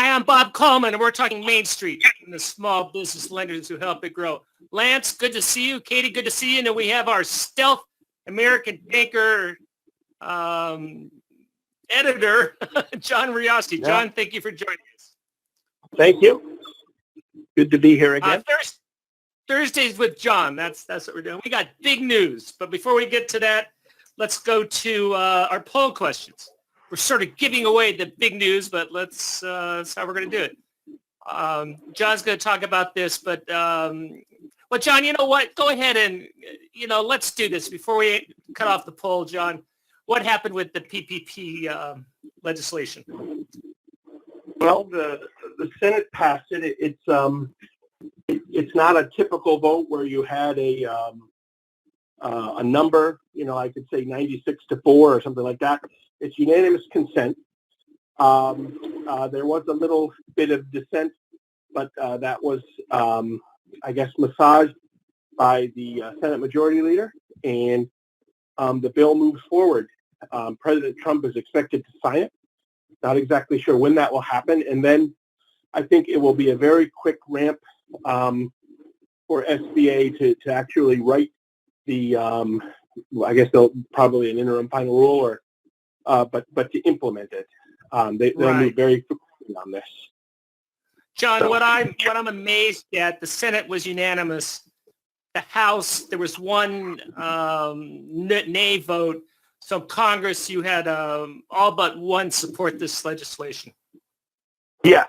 Hi, I'm Bob Coleman, and we're talking Main Street and the small business lenders who help it grow. Lance, good to see you. Katie, good to see you. And then we have our stealth American banker editor, John Rioski. Yeah. John, thank you for joining us. Thank you. Good to be here again. Thursdays with John. That's what we're doing. We got big news. But before we get to that, let's go to our poll questions. We're sort of giving away the big news, but that's how we're going to do it. John's going to talk about this, but well, John, you know what? Go ahead and, let's do this before we cut off the poll, John. What happened with the PPP legislation? Well, the Senate passed it. It's not a typical vote where you had a number, I could say 96-4 or something like that. It's unanimous consent. There was a little bit of dissent, but that was, I guess, massaged by the Senate Majority Leader, and the bill moves forward. President Trump is expected to sign it. Not exactly sure when that will happen, and then I think it will be a very quick ramp for SBA to actually write the, I guess they'll probably an interim final rule, or but to implement it. They'll move very quickly on this. John, so, what I'm amazed at, the Senate was unanimous. The House, there was one nay vote. So Congress, you had all but one support this legislation. Yes.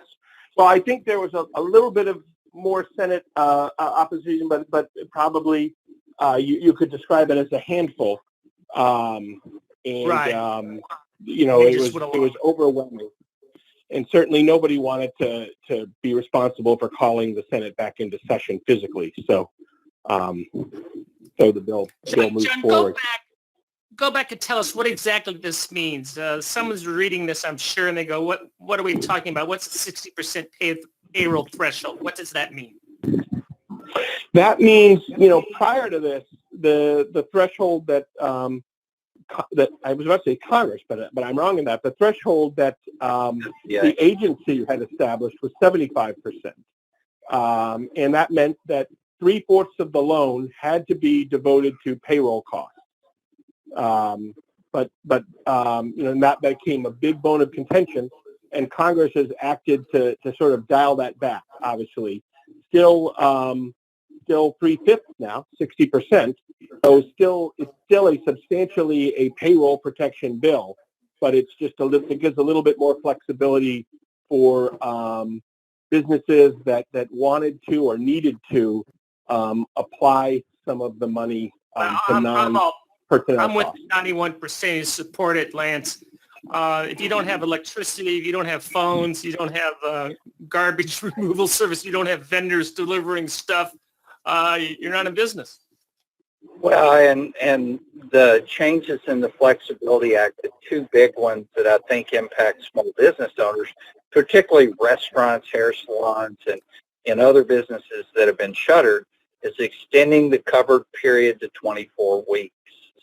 Well, I think there was a little bit of more Senate opposition, but probably you could describe it as a handful. It was overwhelming, and certainly nobody wanted to be responsible for calling the Senate back into session physically. So, the bill moves forward. Go back and tell us what exactly this means. Someone's reading this, I'm sure, and they go, "What are we talking about? What's the 60% payroll threshold? What does that mean?" That means, prior to this, the threshold that that I was about to say Congress, but I'm wrong in that. The threshold that the agency had established was 75%, and that meant that 3/4 of the loan had to be devoted to payroll costs. But that became a big bone of contention, and Congress has acted to sort of dial that back. Obviously, still 3/5 now, 60%. So it's still a substantially a payroll protection bill, but it's just it gives a little bit more flexibility for businesses that wanted to or needed to apply some of the money to non-personnel I'm with costs. 91% who support it, Lance. If you don't have electricity, if you don't have phones, you don't have garbage removal service, you don't have vendors delivering stuff, you're not in business. Well, and the changes in the Flexibility Act, the two big ones that I think impact small business owners, particularly restaurants, hair salons, and other businesses that have been shuttered, is extending the covered period to 24 weeks.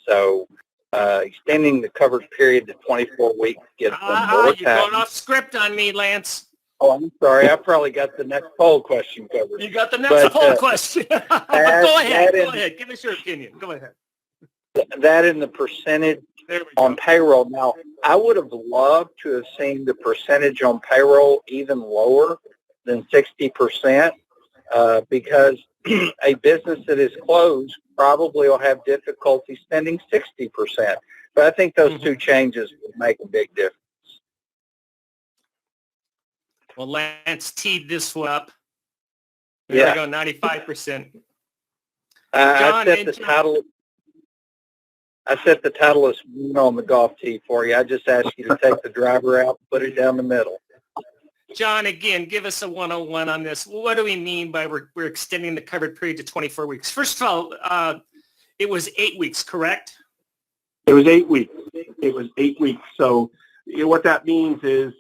So extending the covered period to 24 weeks gives them more time. You're going off script on me, Lance. Oh, I'm sorry. I probably got the next poll question covered. You got the next poll question. Go ahead. Give us your opinion. Go ahead. That in the percentage on payroll. Now, I would have loved to have seen the percentage on payroll even lower than 60%, because a business that is closed probably will have difficulty spending 60%. But I think those two changes would make a big difference. Well, Lance teed this one up. There we go, 95%. I set the title as on the golf tee for you. I just asked you to take the driver out, put it down the middle. John, again, give us a 101 on this. What do we mean by we're extending the covered period to 24 weeks? First of all, it was 8 weeks, correct? It was 8 weeks. So what that means is,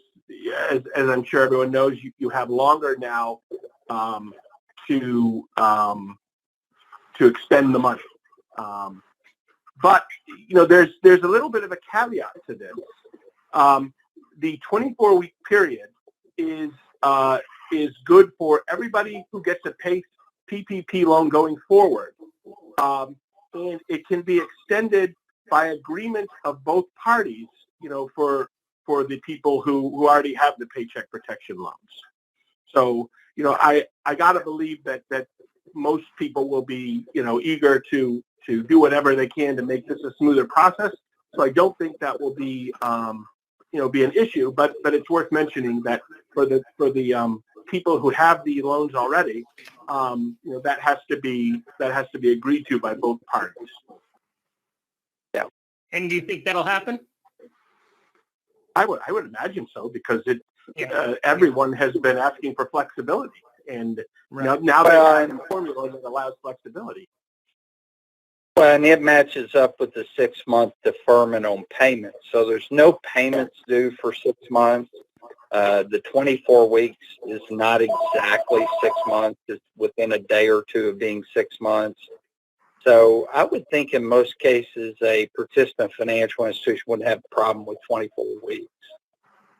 as I'm sure everyone knows, you have longer now to expend the money. But there's a little bit of a caveat to this. The 24-week period is good for everybody who gets a PPP loan going forward, and it can be extended by agreement of both parties. For the people who already have the Paycheck Protection loans. So I got to believe that most people will be eager to do whatever they can to make this a smoother process. So I don't think that will be be an issue. But it's worth mentioning that for the people who have the loans already, that has to be agreed to by both parties. Yeah. And do you think that'll happen? I would imagine so, because everyone has been asking for flexibility, and now they have a formula that allows flexibility. Well, and it matches up with the 6-month deferment on payments. So there's no payments due for 6 months. The 24 weeks is not exactly 6 months. It's within a day or two of being 6 months. So I would think in most cases a participant financial institution wouldn't have a problem with 24 weeks.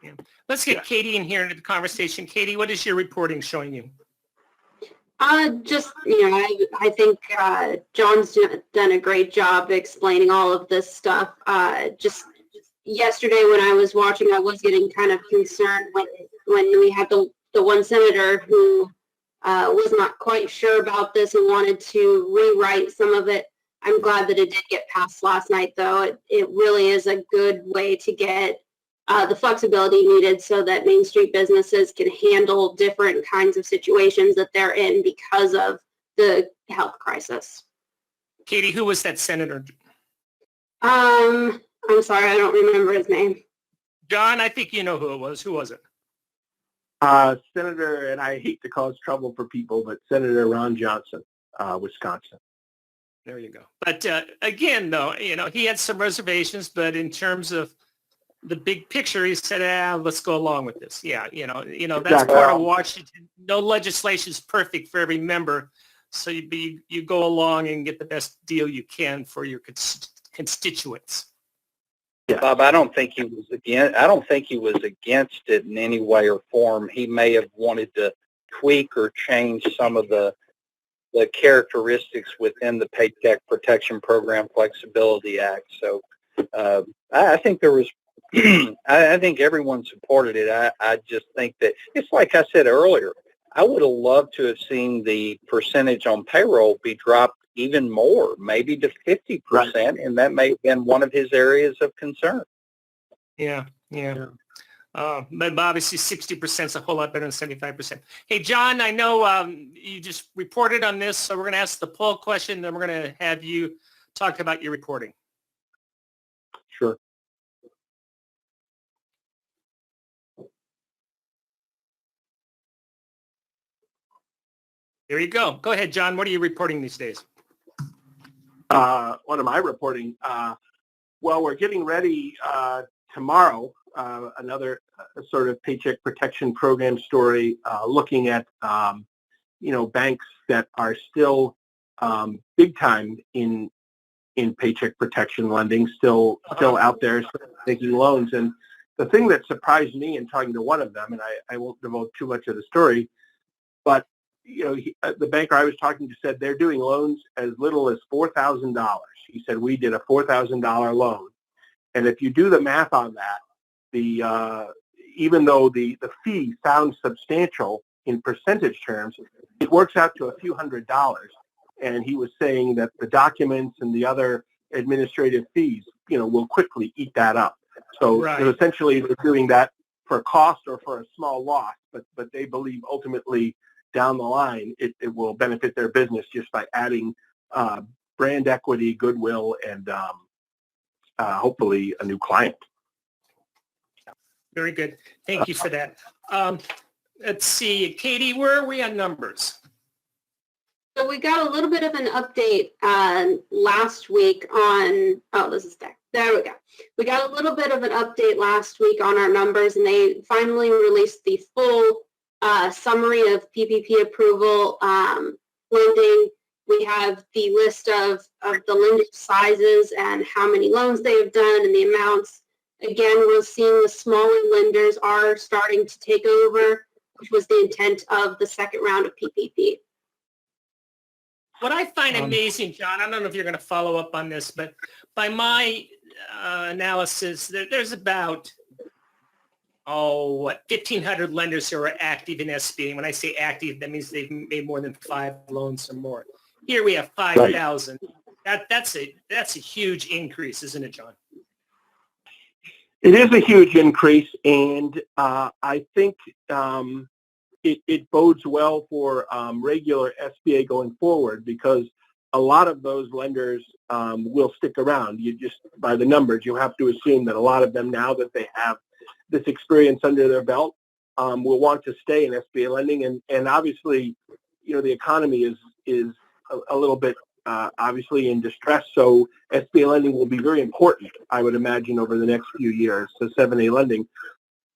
Yeah. Let's get Katie in here into the conversation. Katie, what is your reporting showing you? Just, I think John's done a great job explaining all of this stuff. Just yesterday when I was watching, I was getting kind of concerned when we had the one senator who was not quite sure about this and wanted to rewrite some of it. I'm glad that it did get passed last night, though. It really is a good way to get the flexibility needed so that Main Street businesses can handle different kinds of situations that they're in because of the health crisis. Katie, who was that senator? I'm sorry, I don't remember his name. John, I think you know who it was. Who was it? Senator, and I hate to cause trouble for people, but Senator Ron Johnson, Wisconsin. There you go. But again, though, he had some reservations, but in terms of the big picture, he said, let's go along with this. Yeah, that's part of Washington. No legislation is perfect for every member, so you go along and get the best deal you can for your constituents. Yeah. Bob, I don't think he was against it in any way or form. He may have wanted to tweak or change some of the characteristics within the Paycheck Protection Program Flexibility Act. So I think there was I think everyone supported it. I just think that it's like I said earlier, I would have loved to have seen the percentage on payroll be dropped even more, maybe to 50%, right. And that may have been one of his areas of concern. Yeah. But obviously 60% is a whole lot better than 75%. Hey, John, I know you just reported on this, so we're going to ask the poll question, then we're going to have you talk about your reporting. Sure. There you go. Go ahead, John. What are you reporting these days? What am I reporting? Well, we're getting ready tomorrow, another sort of Paycheck Protection Program story, looking at, banks that are still big time in paycheck protection lending, still out there making loans. And the thing that surprised me in talking to one of them, and I won't devote too much of the story, but the banker I was talking to said they're doing loans as little as $4,000. He said, we did a $4,000 loan. And if you do the math on that, even though the fee sounds substantial in percentage terms, it works out to a few $100s. And he was saying that the documents and the other administrative fees, will quickly eat that up. So, right. Essentially they're doing that for cost or for a small loss, but they believe ultimately down the line, it will benefit their business just by adding brand equity, goodwill, and hopefully a new client. Very good. Thank you for that. Let's see. Katie, where are we on numbers? So we got a little bit of an update last week on, there we go. We got a little bit of an update last week on our numbers, and they finally released the full summary of PPP approval lending. We have the list of the lending sizes and how many loans they have done and the amounts. Again, we're seeing the smaller lenders are starting to take over, which was the intent of the second round of PPP. What I find amazing, John, I don't know if you're going to follow up on this, but by my analysis, there's about, 1,500 lenders who are active in SBA. When I say active, that means they've made more than 5 loans or more. Here we have 5,000. Right. That's a huge increase, isn't it, John? It is a huge increase, and I think it bodes well for regular SBA going forward, because a lot of those lenders will stick around. You just, by the numbers, you have to assume that a lot of them, now that they have this experience under their belt, will want to stay in SBA lending. And obviously, the economy is a little bit obviously in distress, so SBA lending will be very important, I would imagine, over the next few years, so 7A lending.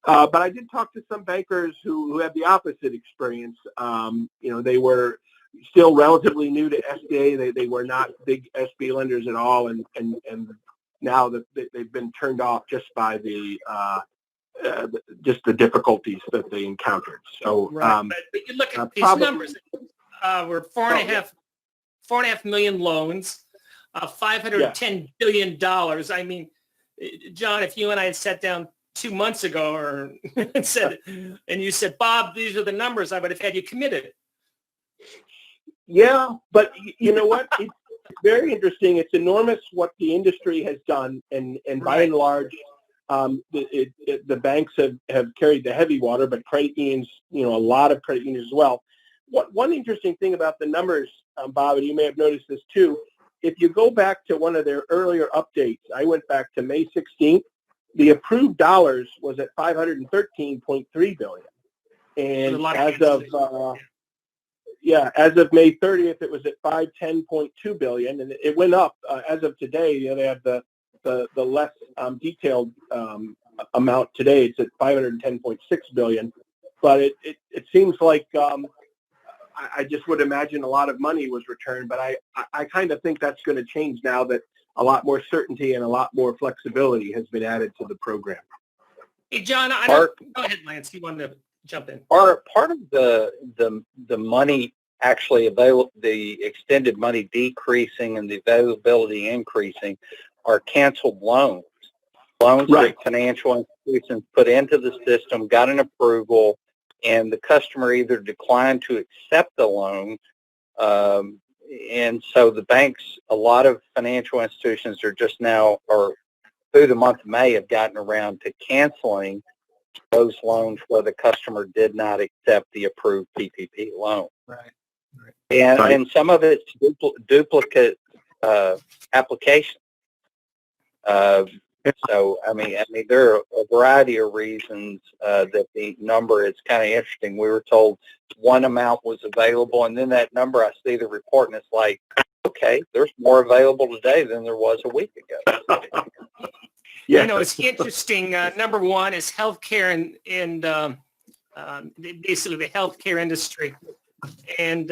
But I did talk to some bankers who had the opposite experience. They were still relatively new to SBA. They were not big SBA lenders at all, and now that they've been turned off just by the difficulties that they encountered. So, right. But you look at these numbers. We're 4.5 million loans, $510 billion. I mean, John, if you and I had sat down 2 months ago and you said, Bob, these are the numbers, I would have had you committed. Yeah, but you know what? It's very interesting. It's enormous what the industry has done, and by and large, the banks have carried the heavy water, but credit unions, a lot of credit unions as well. One interesting thing about the numbers, Bob, and you may have noticed this too, if you go back to one of their earlier updates, I went back to May 16th, the approved dollars was at $513.3 billion. And as of May 30th, it was at $510.2 billion, and it went up. As of today, they have the less detailed amount today. It's at $510.6 billion. But it seems like I just would imagine a lot of money was returned, but I kind of think that's going to change now that a lot more certainty and a lot more flexibility has been added to the program. Hey, John, go ahead, Lance. You wanted to jump in. Part of the money actually available, the extended money decreasing and the availability increasing, are canceled loans. Loans that financial institutions put into the system, got an approval, and the customer either declined to accept the loan, and so the banks, a lot of financial institutions are just now, or through the month of May, have gotten around to canceling those loans where the customer did not accept the approved PPP loan. Right. And some of it's duplicate applications. So, I mean, there are a variety of reasons that the number is kind of interesting. We were told one amount was available, and then that number, I see the report, and it's like, okay, there's more available today than there was a week ago. Yeah. It's interesting. Number one is healthcare and basically the healthcare industry. And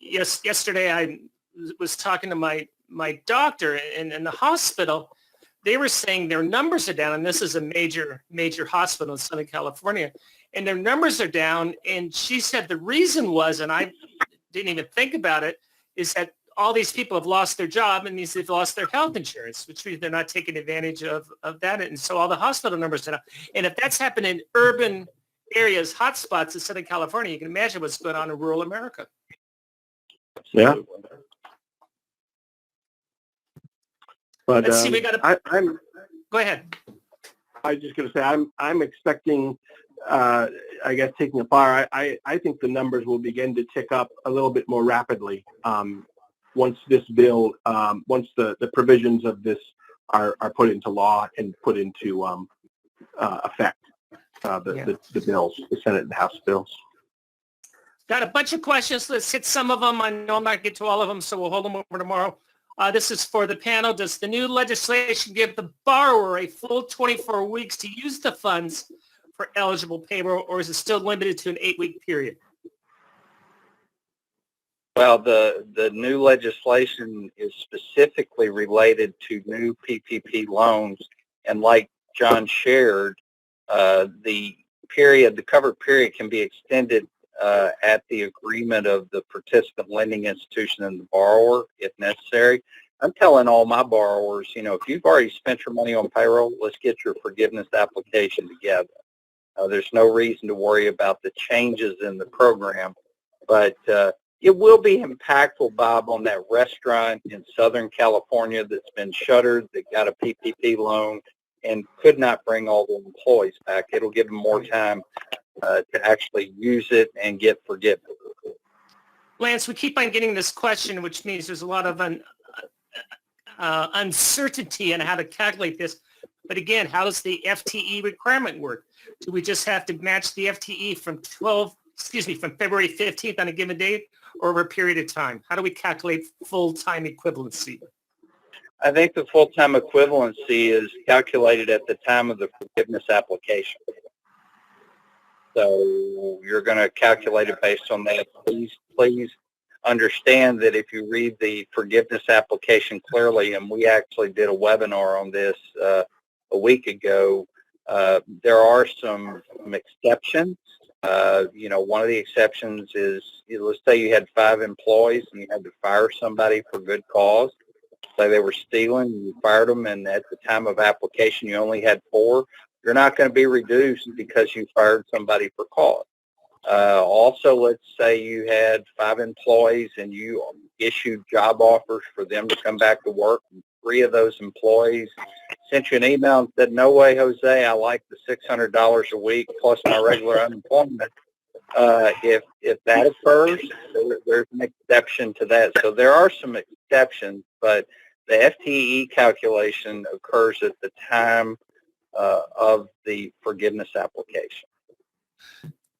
yesterday I was talking to my doctor in the hospital. They were saying their numbers are down, and this is a major hospital in Southern California, and their numbers are down. And she said the reason was, and I didn't even think about it, is that all these people have lost their job, and they've lost their health insurance, which means they're not taking advantage of that. And so all the hospital numbers are down. And if that's happened in urban areas, hotspots in Southern California, you can imagine what's going on in rural America. Yeah. But let's see, we got go ahead. I was just going to say, I'm expecting, I guess, taking a fire. I think the numbers will begin to tick up a little bit more rapidly once this bill, once the provisions of this are put into law and put into effect. The bills, the Senate and House bills. Got a bunch of questions. Let's hit some of them. I know I'm not going to get to all of them, so we'll hold them over tomorrow. This is for the panel. Does the new legislation give the borrower a full 24 weeks to use the funds for eligible payroll, or is it still limited to an 8-week period? Well, the new legislation is specifically related to new PPP loans, and like John shared, the covered period can be extended at the agreement of the participant lending institution and the borrower if necessary. I'm telling all my borrowers, if you've already spent your money on payroll, let's get your forgiveness application together. There's no reason to worry about the changes in the program, but it will be impactful, Bob, on that restaurant in Southern California that's been shuttered, that got a PPP loan and could not bring all the employees back. It'll give them more time to actually use it and get forgiveness. Lance, we keep on getting this question, which means there's a lot of uncertainty on how to calculate this. But again, how does the FTE requirement work? Do we just have to match the FTE from February 15th on a given date, or over a period of time? How do we calculate full-time equivalency? I think the full-time equivalency is calculated at the time of the forgiveness application. So you're going to calculate it based on that. Please understand that if you read the forgiveness application clearly, and we actually did a webinar on this a week ago, there are some exceptions. One of the exceptions is, let's say you had 5 employees and you had to fire somebody for good cause. Say they were stealing, you fired them, and at the time of application you only had 4. You're not going to be reduced because you fired somebody for cause. Also, let's say you had 5 employees and you issued job offers for them to come back to work, and 3 of those employees sent you an email and said, "No way, Jose, I like the $600 a week plus my regular unemployment." If that occurs, there's an exception to that. So there are some exceptions, but the FTE calculation occurs at the time of the forgiveness application.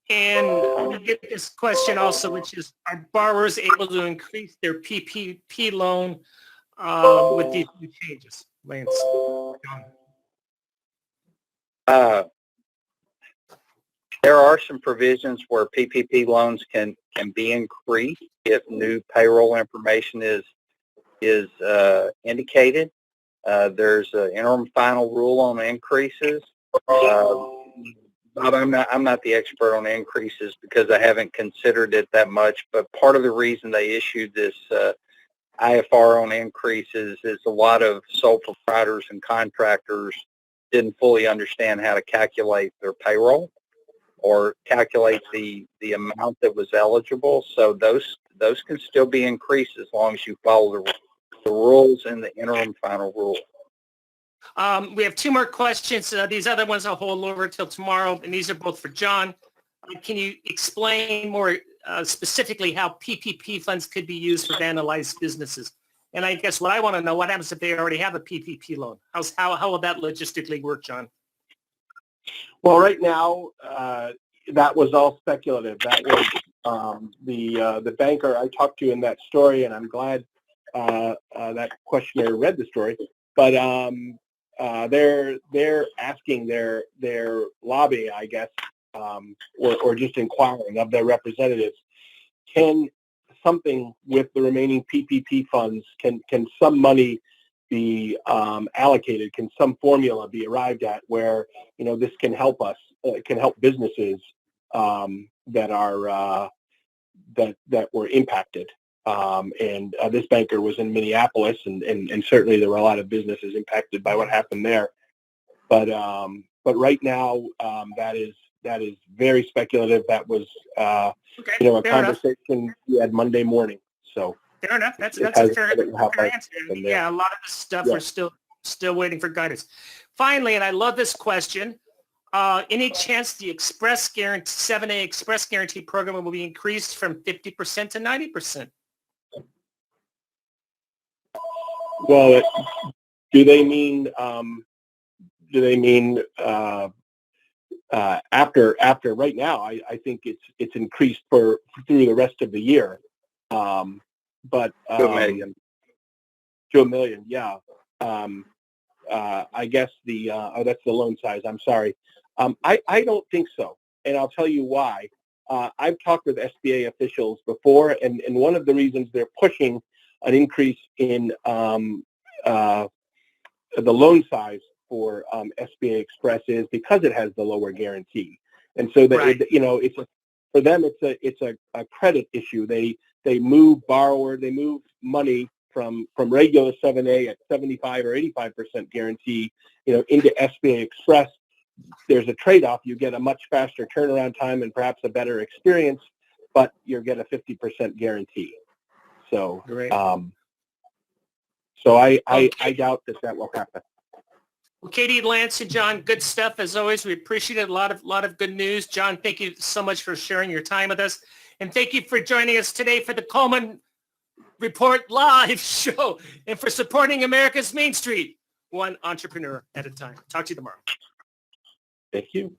And we get this question also, which is, are borrowers able to increase their PPP loan with these new changes? Lance. There are some provisions where PPP loans can be increased if new payroll information is indicated. There's an interim final rule on increases. Bob, I'm not the expert on increases because I haven't considered it that much, but part of the reason they issued this IFR on increases is a lot of sole proprietors and contractors didn't fully understand how to calculate their payroll or calculate the amount that was eligible. So those can still be increased as long as you follow the rules in the interim final rule. We have 2 more questions. These other ones I'll hold over till tomorrow, and these are both for John. Can you explain more specifically how PPP funds could be used for vandalized businesses? And I guess what I want to know, what happens if they already have a PPP loan? How will that logistically work, John? Well, right now, that was all speculative. That was the banker I talked to in that story, and I'm glad that questionnaire read the story. But they're asking their lobby, I guess, or just inquiring of their representatives, can something with the remaining PPP funds, can some money be allocated? Can some formula be arrived at where this can help us? It can help businesses that were impacted. And this banker was in Minneapolis, and certainly there were a lot of businesses impacted by what happened there. But right now, that is very speculative. That was a conversation we had Monday morning. So fair enough. That's a fair answer. Yeah, a lot of this stuff we're still waiting for guidance. Finally, and I love this question. Any chance the Express Guarantee 7A Express Guarantee program will be increased from 50% to 90%? Well, do they mean after right now? I think it's increased through the rest of the year. But to $1 million, yeah. I guess that's the loan size. I'm sorry. I don't think so, and I'll tell you why. I've talked with SBA officials before, and one of the reasons they're pushing an increase in the loan size for SBA Express is because it has the lower guarantee, and so that Right. it's for them it's a credit issue. They move money from regular 7A at 75 or 85% guarantee, into SBA Express. There's a trade-off. You get a much faster turnaround time and perhaps a better experience, but you get a 50% guarantee. So, Great. so I doubt that will happen. Well, Katie, Lance, and John, good stuff as always. We appreciate it. A lot of good news. John, thank you so much for sharing your time with us, and thank you for joining us today for the Coleman Report live show and for supporting America's Main Street, one entrepreneur at a time. Talk to you tomorrow. Thank you.